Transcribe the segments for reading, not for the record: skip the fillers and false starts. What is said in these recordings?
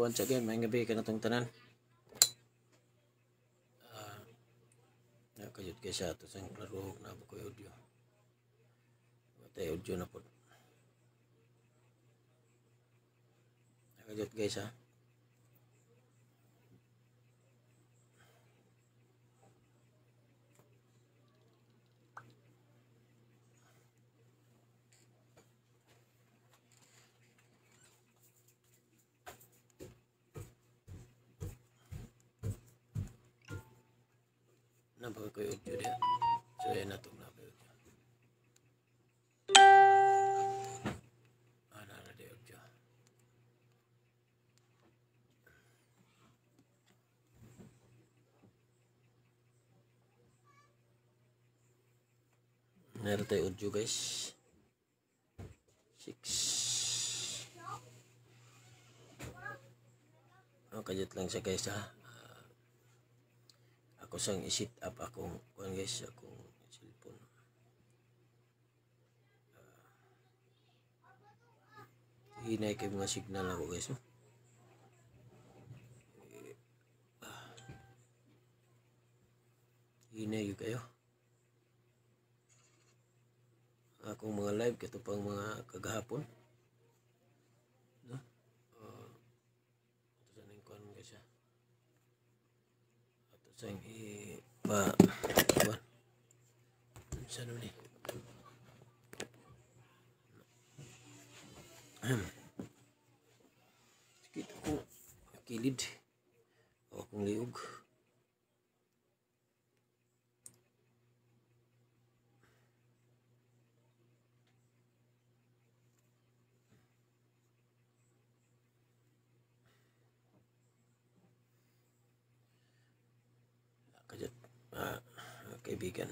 once again, may gabi ka na itong tanan. Nakayot kayo sa ito sa klaruhog na ako yung audio. Matay audio na po. Nakayot kayo sa napaka ko yung audio dia. So yan na itong napaka audio. Na di audio. Meron tayo audio guys. 6. Kajat lang siya guys ha. Ako sang i-set up akong kuan guys, akong cellphone. Hinay kay mga signal ako guys. Hinay yun kayo. Akong mga live kato pang mga kagahapon. No? Ito sa nang kuan guys ha. Sang kuan saan ni sikit ko kilid o akong liog kajat kaibigan.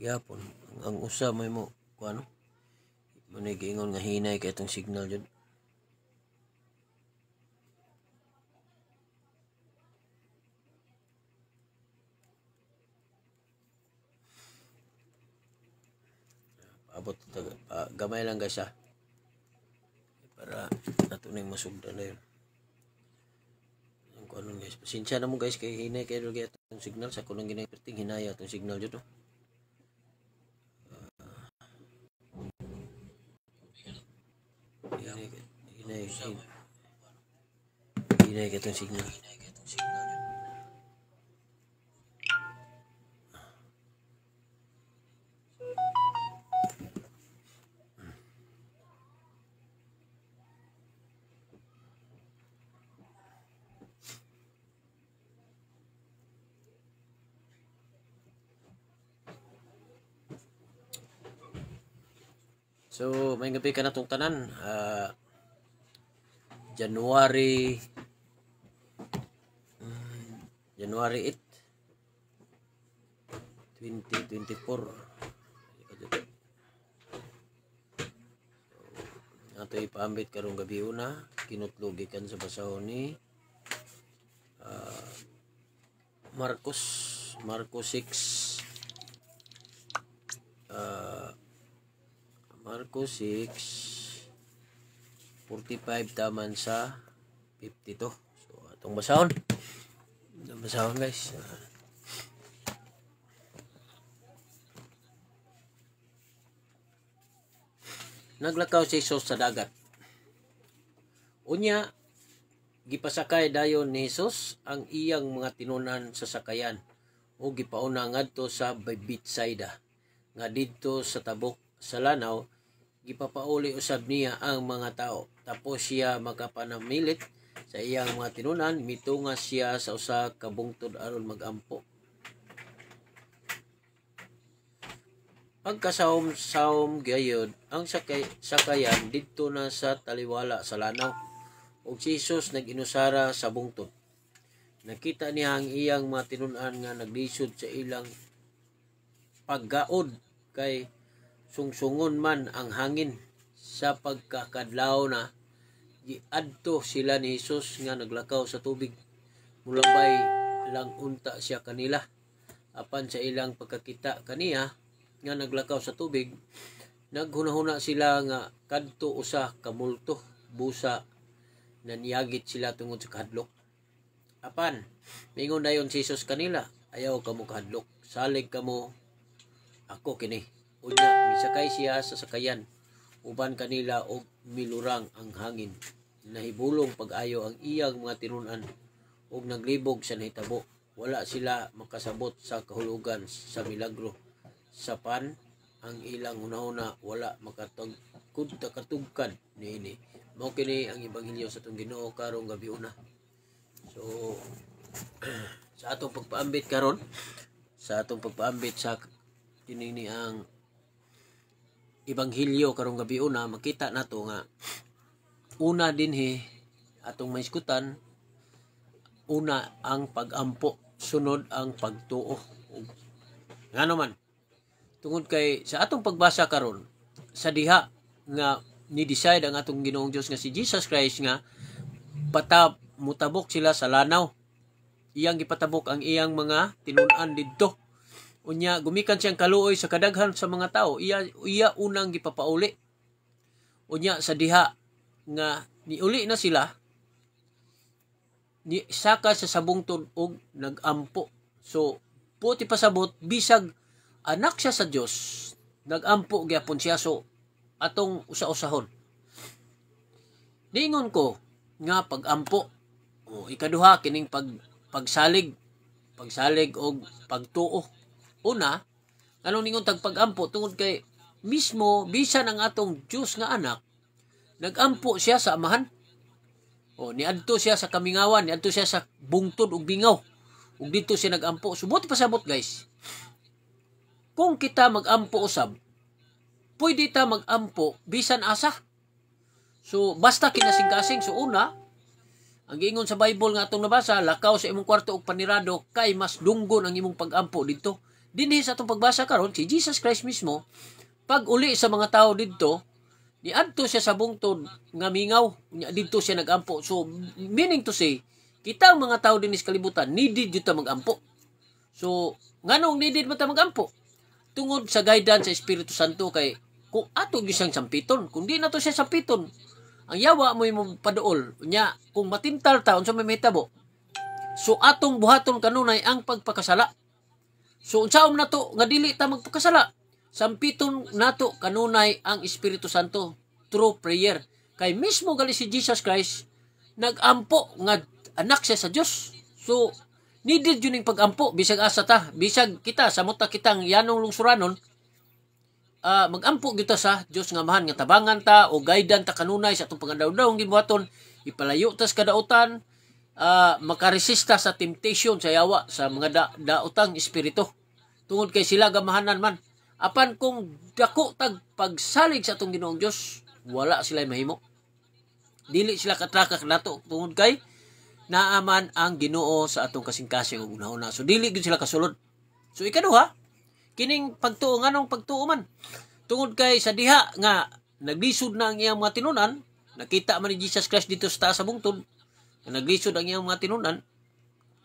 Yapon ang usa may mo kuano manigingon nga hinay kay itong signal jud. Abot gamay lang guys ha. Para natuning masugdan na yun. Ang kuanon guys. Pasensya na mo guys kay hinay kay lagi itong signal sa kunang ginagperting hinaya itong signal jud no. Hinay kay itong signal. So, may gabi ka na itong tanan. January 8, 2024. Ato ipaambit karong gabi una. Kinutlugikan sa basahon ni Marcos 6. Marcos 6 45 taman sa 52. So atong basahon. Basahon guys. Naglakaw si Jesus sa dagat. Unya gipasakay dayon ni Jesus ang iyang mga tinunan sa sakayan o gipauna ngadto sa Bethsaida nga didto sa tabok sa lanaw. Gipapauli usab niya ang mga tao. Tapos siya makapanamilit sa iyang mga tinunan, mitungas siya sa usa ka bungtod aron magampo. Pagkasawom gayud ang sakayan didto na sa taliwala sa lanaw. Ug si Jesus nag-inusara sa bungtod. Nakita niya ang iyang mga tinunan nga naglisod sa ilang paggaod kay sungsungon man ang hangin sa pagkakadlaw na giadto sila ni Hesus nga naglakaw sa tubig. Mulabay lang unta siya kanila. Apan sa ilang pagkakita kaniya nga naglakaw sa tubig, naghunahuna sila nga kadto usa ka multo busa naniyagit sila tungod sa kahadlok. Apan mingon dayon si Hesus kanila, ayaw kamo kahadlok, salig kamo ako kini. Unya misakay siya sa sakayan uban kanila og milurang ang hangin. Nahibulong pag-ayo ang iyang mga tinun-an ug naglibog sa nahitabo. Wala sila makasabot sa kahulugan sa milagro. Sapan ang ilang hunahuna wala makatugkad niini. Mao kini ang ebanghelyo sa atong Ginoo karong gabi una. So sa atong pagpaambit karon, sa kinini ang ebanghelyo karong gabi una, makita nato nga una dinhi atong maiskutan, una ang pag-ampo, sunod ang pagtuo. Ngano man tungod kay sa atong pagbasa karon, sa diha nga ni-decide ang atong Ginoong Dios nga si Jesus Christ nga mutabok sila sa lanaw. Iyang gipatabok ang iyang mga tinun-an didto. Unya gumikan siyang kaluoy sa kadaghan sa mga tao. Iya unang gipapauli. Unya sa diha nga niuli na sila, ni saka sa sabungtod og nagampo. So puti pasabot bisag anak siya sa Dios, nagampo gyapon siya. So atong usa-usahon, ningon ko nga pag-ampo, ikaduha kining pagsalig og pagtuo. Una, anong ningon tag pag-ampo tungod kay mismo bisan ang atong Dios nga anak nagampo siya sa amahan. Niadto siya sa kamingawan, niadto siya sa bungtod ug bingaw. Ug dito siya nagampo. Subot pasabot guys. Kung kita magampo usab, pwede ta magampo bisan asa. So basta kinasing-kasing. So una, ang giingon sa Bible nga atong nabasa, lakaw sa imong kwarto og panirado kay mas dunggon ang imong pag-ampo didto. Dinhi sa atong pagbasa karon, si Jesus Christ mismo pag uli sa mga tao didto, niadto siya sa bungtod nga mingaw, didto siya nagampo. So meaning to say, kita ang mga tao dinhi sa kalibutan needed jud ta magampo. So nganong needed mo ta magampo? Tungod sa guidance sa Espiritu Santo. Kay kung ato gyud siyang sampiton, kung di nato siya sampiton, ang yawa mo imong paduol nya kung matintal ta unsa may mahitabo. So atong buhaton kanunay ang pagpakasala. So unsaon nato nga dili ta magpakasala? Sampiton nato kanunay ang Espiritu Santo through prayer. Kay mismo gali si Jesus Christ nagampo nga anak siya sa Dios. So needed yun yung pag-ampo, bisag asa ta, bisag kita, samuta kitang yanong lungsuranon, mag-ampo kita sa Diyos nga mahan, nga tabangan ta, o guidan ta kanunay sa itong pangadaw-dawang gibuhaton, ipalayo ta sa kadautan, makaresista sa temptation, sa yawa, sa mga daotang espiritu. Tungod kay sila gamahanan man. Apan kung dako tag pagsalig sa itong Ginoong Diyos, wala sila mahimo. Dili sila katraka nato, tungod kay naaman ang Ginoo sa atong kasing-kasing ug una-una. So dili gyud sila kasulod. So ikaduha, kining pagtuo, nganong pagtuo man? Tungod kay sa diha nga naglisod na ang iyang mga tinunan, nakita man ni Jesus Christ dito sa taas sa bungtod, naglisod ang iyang mga tinunan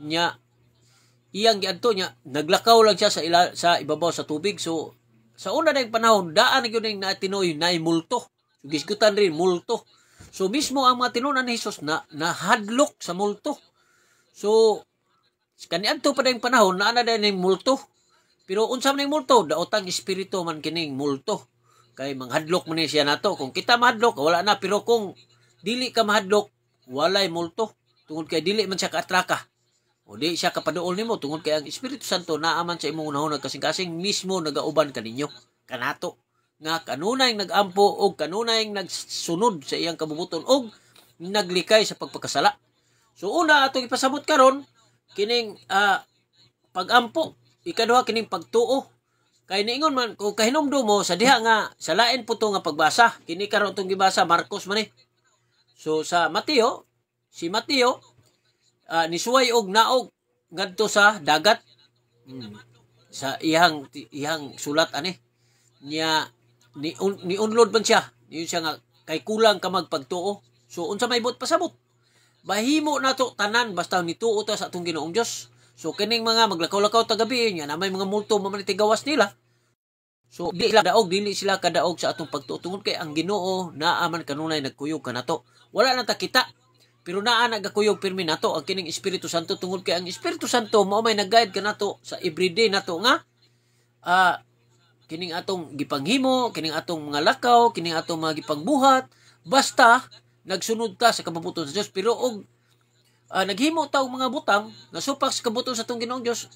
nya, iyang giadto nya, naglakaw lang siya sa ibabaw sa tubig. So sa una na yung panahon, daan na yun yung natinoy na multo. So gisgutan rin multo. So mismo ang mga tinunan ni Jesus na nahadlok sa multo. So kaniadto pa dayong panahon na ana dayong multo. Pero unsa man ning multo, daotang espiritu man kining multo. Kay manghadlok man siya nato. Kung kita mahadlok, wala na. Pero kung dili ka mahadlok, walay multo. Tungod kay dili man siya kaatraka. O di siya kapaduol nimo tungod kay ang Espiritu Santo naaman sa imong unahon kasing-kasing mismo nagauban kaninyo kanato. Nga kanunay nagampo o kanunay nagsunod sa iyang kabubuton o naglikay sa pagpakasala. So una atong ipasabot karon kining pagampo, ikaduha kining pagtuo. Kay niingon man kung kahinumdum mo sa diha nga sa lain po to nga pagbasa, kini karon tong gibasa Marcos man eh. So sa Mateo, si Mateo nisuway og naog ngadto sa dagat. Sa iyang sulat ani niya ni unlod man siya. Niyon siya nga kay kulang ka magpagtuo. So unsa may buot pasabot? Bahimo nato tanan basta nituo ta sa atong Ginoong Dios. So kining mga maglakaw-lakaw ta gabi nya na may mga multo mamaniti gawas nila. So dili sila kadaog sa atong pagtuo tungod kay ang Ginoo naa man kanunay nagkuyog kanato. Wala na ta kita. Pero naa nagakuyog pirmi nato ang kining Espiritu Santo tungod kay ang Espiritu Santo mao may nag-guide kanato sa everyday nato nga kining atong gipanghimo, kining atong mga lakaw, kining atong mga gipangbuhat, basta nagsunod ta sa kabubuton sa Dios. Pero og naghimo ta og mga butang nga supak sa kabubuton sa atong Ginoong Dios,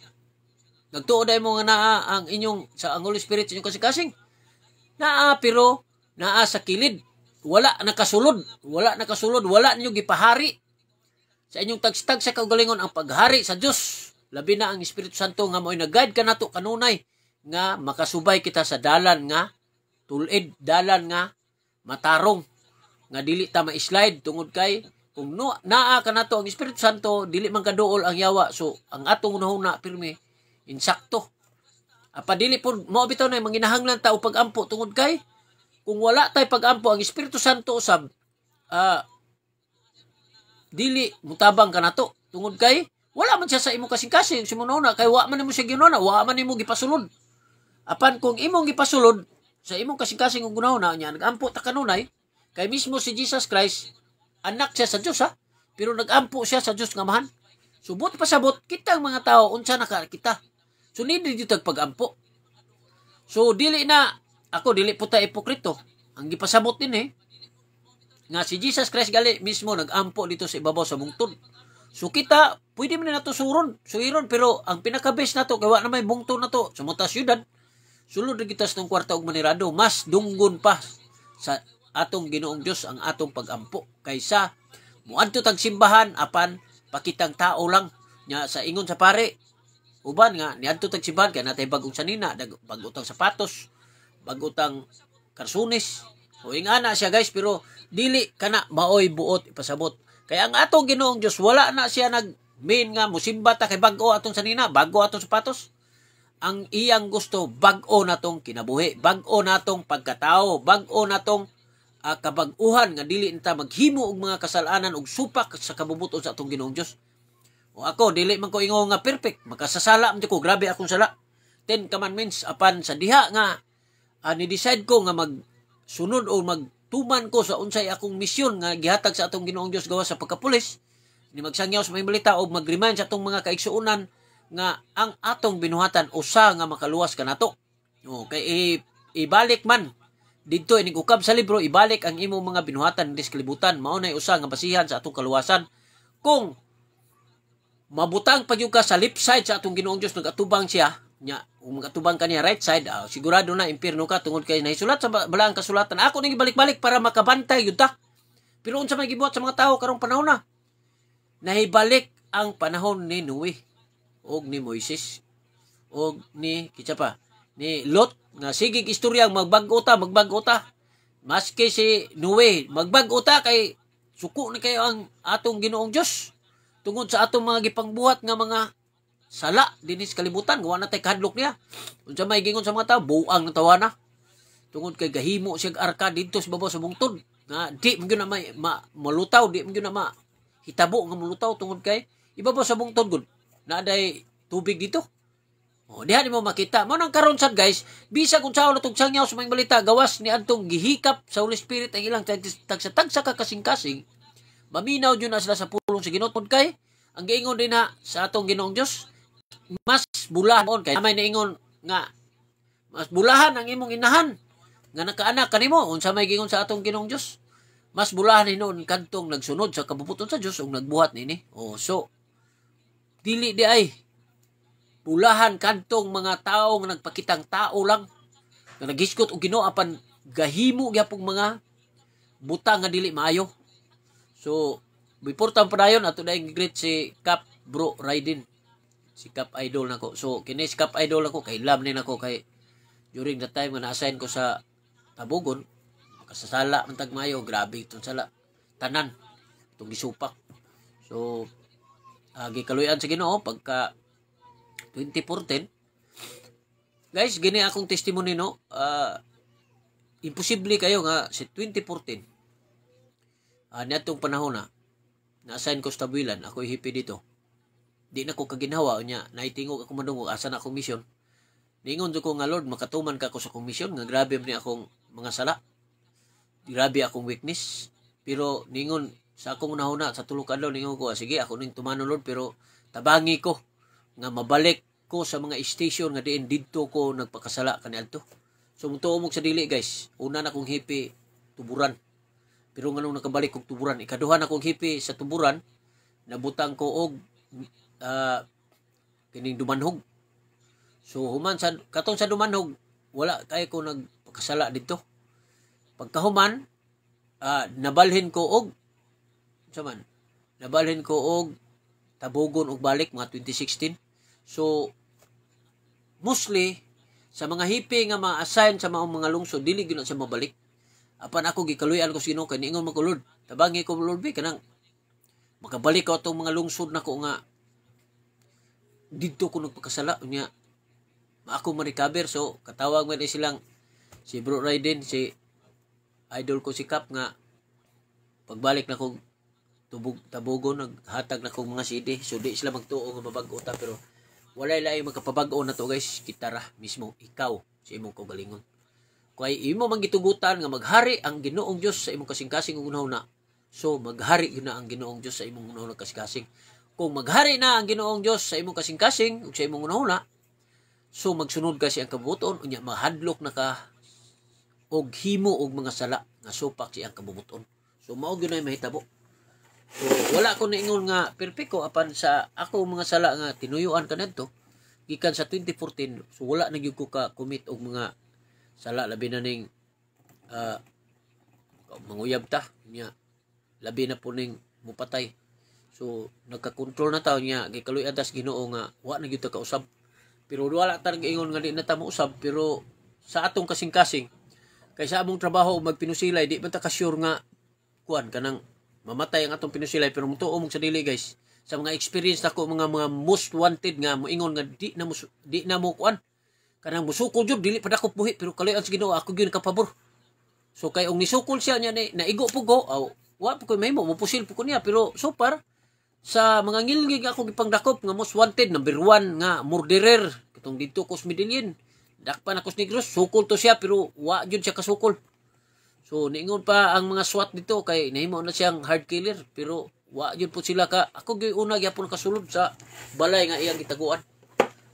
nagtuo day mo nga naa ang inyong sa ang Holy Spirit sa inyong kasing-kasing. Naa pero naa sa kilid. Wala nakasulod, wala ninyo gipahari. Sa inyong tagstag sa kaugalingon ang paghari sa Dios. Labi na ang Espiritu Santo nga mo'y nag-guide kanato kanunay nga makasubay kita sa dalan nga tulid, dalan nga matarong, nga dili ta ma-slide tungod kay kung naa kanato ang Espiritu Santo, dili man kaduol ang yawa. So ang atong unahuna pirmi insakto. Apa dili po mao bitaw na manginahanglan ta og pag-ampo tungod kay kung wala tay pag-ampo ang Espiritu Santo usab dili mutabang kanato tungod kay wala man siya sa imong kasing-kasing simunona kay wa man nimo siya ginona, wa man nimo gipasulod. Apan kung imong gipasulod sa imong kasing-kasing ug gunahuna nya nagampo ta kanunay kay mismo si Jesus Christ anak siya sa Dios pero nagampo siya sa Dios nga Amahan. Subot pasabot kitang mga tao unsa nakakita. So need dito tag pag-ampo. So dili po ta ipokrito. Ang gipasabot din nga si Jesus Christ gali mismo nag-ampo dito sa ibabaw sa bungtod. So kita pwede man nato suiron pero ang pinaka-best nato kay wa na may bungtod nato sa mga syudad. Sulod na kita sa kwarta og manirado, mas dunggon pa sa atong Ginoong Dios ang atong pag-ampo kaysa muadto tag simbahan apan pakitang tao lang nya sa ingon sa pare. Uban nga niadto tag simbahan kay natay bagong sanina, bagutang sapatos, bagutang karsunis. O ingana siya guys pero dili kana maoy buot ipasabot. Kaya ang atong Ginoong Dios wala na siya nag-mean nga musimba ta kay bag-o atong sanina, bago atong sapatos. Ang iyang gusto bag-o natong kinabuhi, bag-o natong pagkatao, bag-o natong kabag-uhan nga dili ta maghimo og mga kasalanan og supak sa kabubuton sa atong Ginoong Dios. O ako dili man ko ingon nga perfect, makasasala man ko, grabe akong sala. 10 commandments apan sa diha nga ni-decide ko nga magsunod o magtuman ko sa unsay akong misyon nga gihatag sa atong Ginoong Dios gawas sa pagkapulis. Ni magsangyaw sa may balita o mag-remind sa atong mga kaigsuonan nga ang atong binuhatan usa nga makaluwas kanato. O kay ibalik man didto ining ukab sa libro, ibalik ang imong mga binuhatan dis kalibutan, mao nay usa nga basihan sa atong kaluwasan. Kung mabutang pa ka sa left side sa atong Ginoong Dios nagatubang siya nya kung magatubang kaniya right side sigurado na impierno ka tungod kay nahisulat sa balaang kasulatan ako ning ibalik-balik para makabantay yun ta. Pero unsa may gibuhat sa mga tao karong panahon na nahibalik ang panahon ni Noe og ni Moises og ni kitsa pa ni Lot nga sigig istoryang magbago ta maski si Noe magbago ta kay suko ni kayo ang atong Ginoong Dios tungod sa atong mga gipangbuhat nga mga sala dinis kalibutan gawa na tay kahadlok niya. Unsa may gingon sa mga tao buang na tawana tungod kay gahimo siya arka didto sa babaw sa bungtod nga di man gyud na malutaw, di man gyud na hitabo nga malutaw tungod kay ibabaw sa bungtod gud naaday tubig dito. O diha nimo makita mo nang karon sad guys, bisag unsa na tug sangyaw sa mga balita gawas ni adtong gihikap sa Holy Spirit ang ilang tagsa ka kasing-kasing, maminaw jud na sila sa pulong sa Ginoo kay ang giingon din na sa atong Ginoong Dios mas bulahan kay may naingon nga mas bulahan ang imong inahan nga nakaanak kanimo. Unsa may giingon sa atong Ginoong Dios, mas bulahan hinon kadtong nagsunod sa kabubuton sa Dios ug nagbuhat nini. So dili di ay bulahan kadtong mga tao nga nagpakitang tao lang nga naghiskot og Ginoo apan gahimo gyapon mga butang nga dili maayo. So before tan padayon ato dayon greet si Cap Bro Raiden, si Cap Idol nako. So kini si Cap Idol nako kay love ni nako kay during the time nga na-assign ko sa Tabugon makasasala man tag maayo, grabe itong sala tanan itong gisupak. So gikaluyan sa Ginoo pagka 2014 guys, gini akong testimony no. Imposible kayo nga si 2014 Niadtong panahon na-assign ko sa tabuilan, ako hipi dito. Di na ko kaginhawa niya, naitingog ako madungog, asa na akong mission. Ningon ko nga Lord, makatuman ka ako sa akong mission, nga grabe ni akong mga sala. Grabe akong weakness. Pero ningon, sa akong unahuna, sa tulog adlaw, ningon ko, sige, ako ning tumano Lord, pero tabangi ko, nga mabalik ko sa mga station, nga diin dito ko nagpakasala kaniadto. So, mutuo mo sa dili, guys. Una na kong hipi, tuburan. Pero nga nung nakabalik kong tuburan, ikaduha na kong hipi sa tuburan, nabutang ko og kining dumanhog. So, human sa katong sa dumanhog, wala kay ko nagpakasala dito. Pagkahuman, nabalhin ko og tabugon og balik mga 2016. So, mostly sa mga hipi nga ma-assign sa mga lungsod, dili gyud sa mabalik. Apan ako gikaluyan ko sino kay niingon man ko Lord. Tabangi ko Lord bi kanang makabalik ko atong mga lungsod nako nga dito ko nagpakasala niya. Ako ma-recover. So katawag man silang si Bro Raiden, si idol ko si Cap nga pagbalik na ko tabugon naghatag na kong mga CD. So di sila magtuo nga mabag-o ta, pero walay lain magkapabag-o na to guys. Kitara mismo ikaw sa imong kaugalingon. Kay imo man gitugutan nga maghari ang Ginoong Dios sa imong kasing-kasing ug unahuna. So maghari yun na ang Ginoong Dios sa imong unahuna kasing-kasing. Kung maghari na ang Ginoong Dios sa imong kasing-kasing ug sa imong unahuna, so magsunod ka siyang kabubuton unya mahadlok na ka og himo og mga sala nga supak siyang kabubuton. So mao gyud na mahitabo. So wala ko niingon nga perpeko apan sa ako mga sala nga tinuyuan kanadto gikan sa 2014. So wala na gyud ko ka commit og mga sala, labi na ning manguyab ta niya, labi na po ning mupatay. So nagka-control na taw niya, gikaluy adas Ginoo nga wa na gyud ta kausab. Pero wala ta ingon nga di na ta mausab, pero sa atong kasing-kasing kay sa among trabaho magpinusilay, di man ta ka-sure nga kuan kanang mamatay ang atong pinusilay. Pero mutuo mo sa dili guys, sa mga experience nako mga most wanted nga moingon nga di na mo kuan kanang musukol jud dili pa dako buhi, pero kalayan sa Ginoo ako gyud kapabor. So kay og nisukol siya niya naigo pugo wa pa ko mahimo mupusil po ko niya. Pero so far sa mga ngilngig ako gipangdakop nga most wanted number 1 nga murderer katong dito kos Medellin, dakpan ako sa Negros, sukol to siya pero wa jud siya kasukol. So niingon pa ang mga SWAT dito kay nahimo na siyang hard killer, pero wa jud po sila ka ako gyud una gyapon kasulod sa balay nga iyang gitaguan.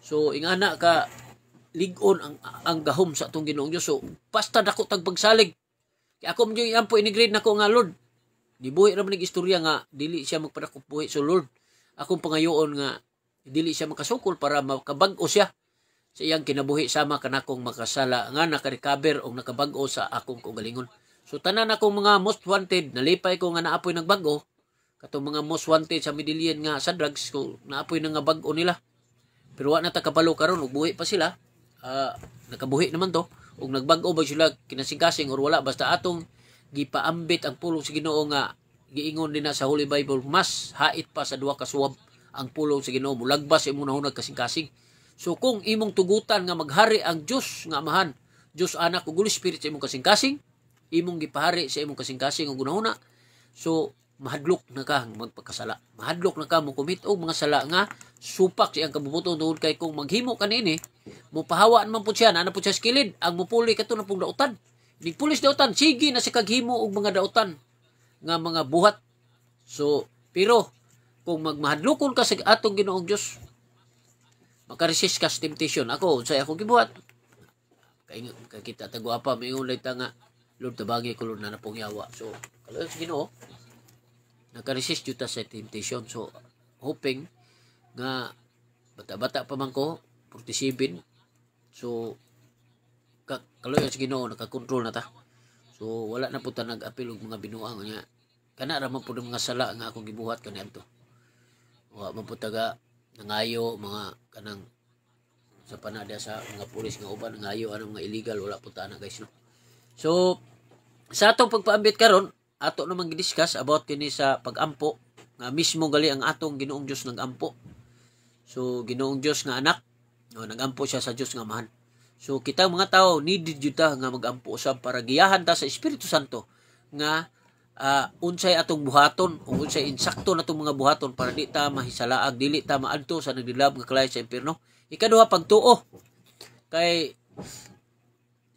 So ingana ka ligon ang gahom sa atong Ginoong Dios. So basta dako tag pagsalig. Kaya ako man yung po inigrade nako nga Lord. Dibuhi ra man ning istorya nga dili siya magpadakop buhi. So Lord, akong pangayoon nga dili siya makasukol para makabag-o siya sa iyang kinabuhi sama kanakong makasala nga naka-recover o nakabag-o sa akong kaugalingon. So tanan akong mga most wanted nalipay ko nga naapoy nagbag-o. Katong mga most wanted sa Medellin nga sa drugs ko naapoy na nga bag-o nila. Pero wa na ta kabalo karon ug buhi pa sila. Nakabuhi naman to ug nagbag-o ba sila kinasing-kasing or wala, basta atong gipaambit ang pulong sa Ginoo nga giingon din na sa Holy Bible, mas hait pa sa duha ka suwab ang pulong sa Ginoo, mulagbas imong nahunag kasing-kasing. So kung imong tugutan nga maghari ang Dios nga Amahan, Dios Anak ug Holy Spirit sa imong kasing-kasing, imong gipahari sa imong kasing-kasing ug unahuna, so mahadlok na ka magpakasala. Mahadlok na ka mo commit og mga sala nga supak siyang kabubuton tungod kay kung maghimo kanini mo pahawaan man pud siya na pud siya skilid ang mupuli kato na pong dautan. Di pulis dautan sige na si kaghimo og mga dautan nga mga buhat. So pero kung magmahadlokon ka sa atong Ginoong Dios, makaresist ka sa temptation. Ako unsay ako gibuhat kay kita tagwapa mingon lay ta nga Lord tabagi ko Lord na napong yawa. So kalayo sa Ginoo nakaresist jud ta sa temptation. So hoping nga bata-bata pa man ko 47, so kaloy sa Ginoo nakakontrol na ta. So wala na po ta nag-apil og mga binuang niya kana ra man pud mga sala nga akong gibuhat kaniadto. Wa man pud taga nangayo mga kanang sa panada sa mga pulis nga uban nangayo anong mga illegal, wala pud ta na guys no. So sa atong pagpaambit karon ato naman gidiscuss about kini sa pag-ampo nga mismo gali ang atong Ginoong Dios nag-ampo. So Ginoong Dios nga anak, nag-ampo siya sa Dios nga Amahan. So kita mga tao needed jud ta nga mag-ampo usab para giyahan ta sa Espiritu Santo nga unsay atong buhaton o unsay insakto natong mga buhaton para di ta mahisalaag, dili ta maadto sa nagdilab nga kalay sa impierno. Ikaduha, pagtuo. Kay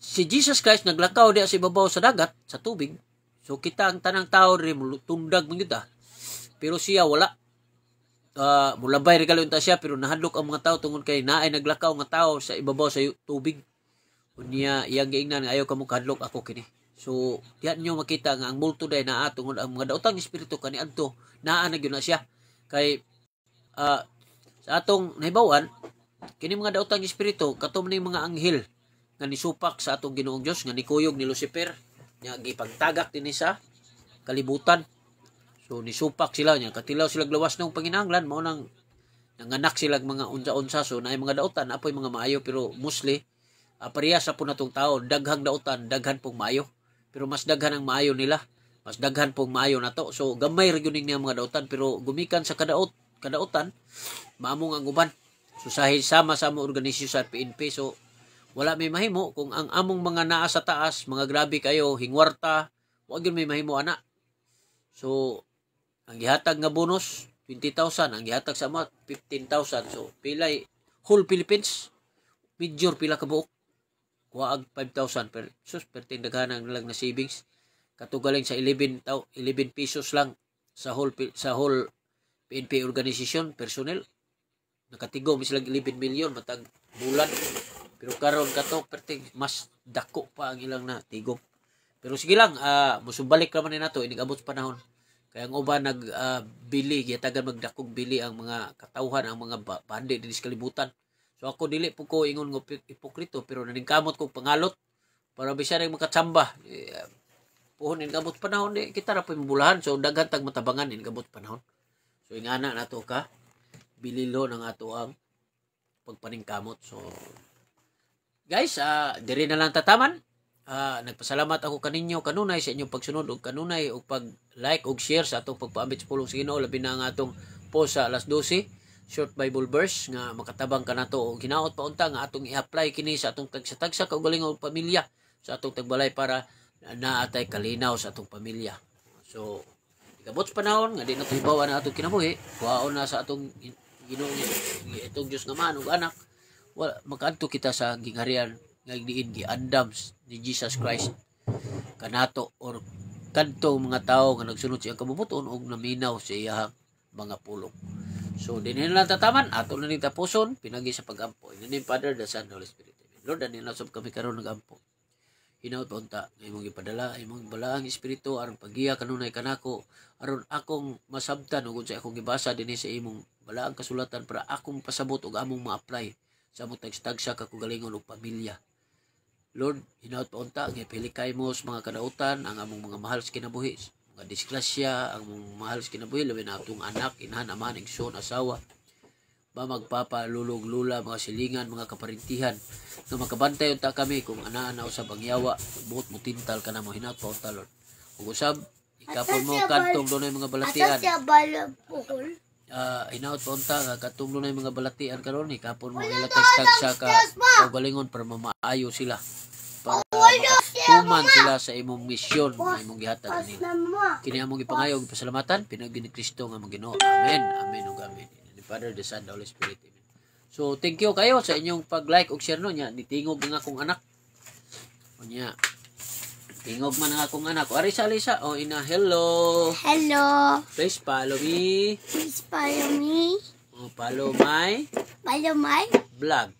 si Jesus Christ naglakaw diha sa ibabaw sa dagat, sa tubig. So kita ang tanang tao rin tundag mo yun. Pero siya wala. Mulabay regalo ta siya pero nahadlok ang mga tao tungod kay naay naglakaw nga tao sa ibabaw sa tubig. Unya iyang giingnan ayaw kamo kahadlok ako kini. So diyan nyo makita nga ang multo day naa tungod ang mga daotang espiritu kaniadto naa na gyud na siya. Kay sa atong nahibawan kini mga daotang espiritu katom ning mga anghel nga nisupak sa atong Ginoong Dios nga nikuyog ni Lucifer nya gipagtagak dinhi sa kalibutan. So nisupak sila nya katilaw sila lawas ng panginahanglan mao nang nanganak sila mga unsa-unsa. So naay mga daotan apoy mga maayo pero mostly parehas sa po natong tao daghang daotan daghan pong maayo pero mas daghan ang maayo nila, mas daghan pong maayo nato. So gamay ra gyud ning mga daotan pero gumikan sa kadaotan maamong ang uban. So sa sama-sama organisasyon sa PNP. So wala may mahimo kung ang among mga naa sa taas mga grabe kayo hingwarta wa gyud may mahimo ana. So ang gihatag nga bonus 20,000, ang gihatag sa mga 15,000. So pilay whole Philippines major pila ka buok kuwaag 5,000 per sus perting daghanan lang na savings katugaling sa 11 pesos lang sa whole PNP organization personnel. Nakatigom sila 11 million matag bulan. Pero karon kato perting mas dako pa ang ilang na tigom. Pero sige lang, musubalik naman nato inigabot sa panahon. Kaya ang uban bili, giyatagan magdakog bili ang mga katawhan, ang mga bandi din sa kalibutan. So ako dili po ko ingon ng ipokrito, pero naningkamot kong pangalot para bisa rin makatsamba. Puhon inigabot panahon, kita na po mabulahan. So daghan tag matabangan inigabot panahon. So ingana na to ka, bililo ng ato ang pagpaningkamot. So guys, diri na lang tataman. Nagpasalamat ako kaninyo kanunay sa inyong pagsunod og kanunay og pag-like og share sa atong pagpaambit sa pulong sa Ginoo labi na nga atong post sa alas 12 short Bible verse nga makatabang kanato og hinaot pa unta nga atong i-apply kini sa atong tagsa-tagsa kaugalingong pamilya sa atong tagbalay para naatay kalinaw sa atong pamilya. So ikabot sa panahon nga di na tuhibaw na atong kinabuhi, kuhaon na sa atong Ginoo itong Dios nga man ug anak. Wala makaadto kita sa gingharian nga diin giandam ni Jesus Christ kanato or kadto mga tao nga nagsunod sa iyang kabubuton og naminaw sa iyang mga pulong. So dinhi na lang tataman ato na ning tapuson pinagi sa pagampo in the name Father, the Son, Holy Spirit. Amen. Lord, ani na sab kami karon nagampo. Hinaut pa unta nga imong ipadala imong balaang espiritu aron pagiya kanunay kanako aron akong masabtan ug sa akong gibasa dinhi sa imong balaang kasulatan para akong pasabot ug among ma-apply sa among tagsa kakugalingon ug pamilya. Lord, hinaut pa unta nga pilikay mo sa mga kadautan ang among mga mahal sa kinabuhi, mga disgrasya, ang mga mahal sa kinabuhi labi na atong anak, inhan, amahan, igsoon, asawa, ba magpapa, lulog, lula, mga silingan, mga kaparintihan na makabantay unta kami kung anaan usab ang yawa, buot mo tintal ka na mo hinaut pa unta Lord. Ug usab ikapon mo kantong dunay mga balatian. Hinaut pa unta nga katong dunay mga balatian karon ikapon mo ilatag-tagsa ka kaugalingon para mamaayo sila. Tuman sila sa imong misyon na imong gihatag kanila. Kini among ipangayog pasalamatan pinagi ni Kristo nga among Ginoo. Amen. Amen ug amen. In the Father, the Son, the Holy Spirit. Amen. So thank you kayo sa inyong pag-like ug share no nya nitingog nga akong anak. Unya tingog man ang akong anak. Arisa Alisa, ina hello. Hello. Please follow me. Please follow me. Follow my vlog.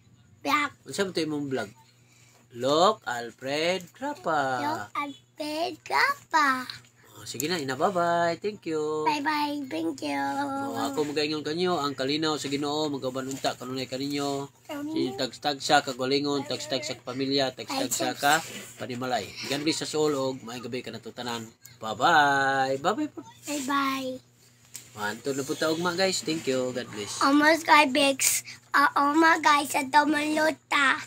Unsa man to imong vlog? Look, Alfred Grapa. Look, Alfred Grapa. Sige na, ina, bye-bye. Thank you. Bye-bye. Thank you. Ako magaingon kanyo, ang kalinaw sa Ginoo, magabanunta kanunay kaninyo. Tagstagsa ka galingon, tagstagsa ka pamilya, tagstagsa ka panimalay. Gandi sa soul og may gabi ka natutanan. Bye-bye. Bye-bye po. Bye-bye. Manto na po taugma guys. Thank you. God bless. Almost guy bigs. Oh my guys, at Domaluta.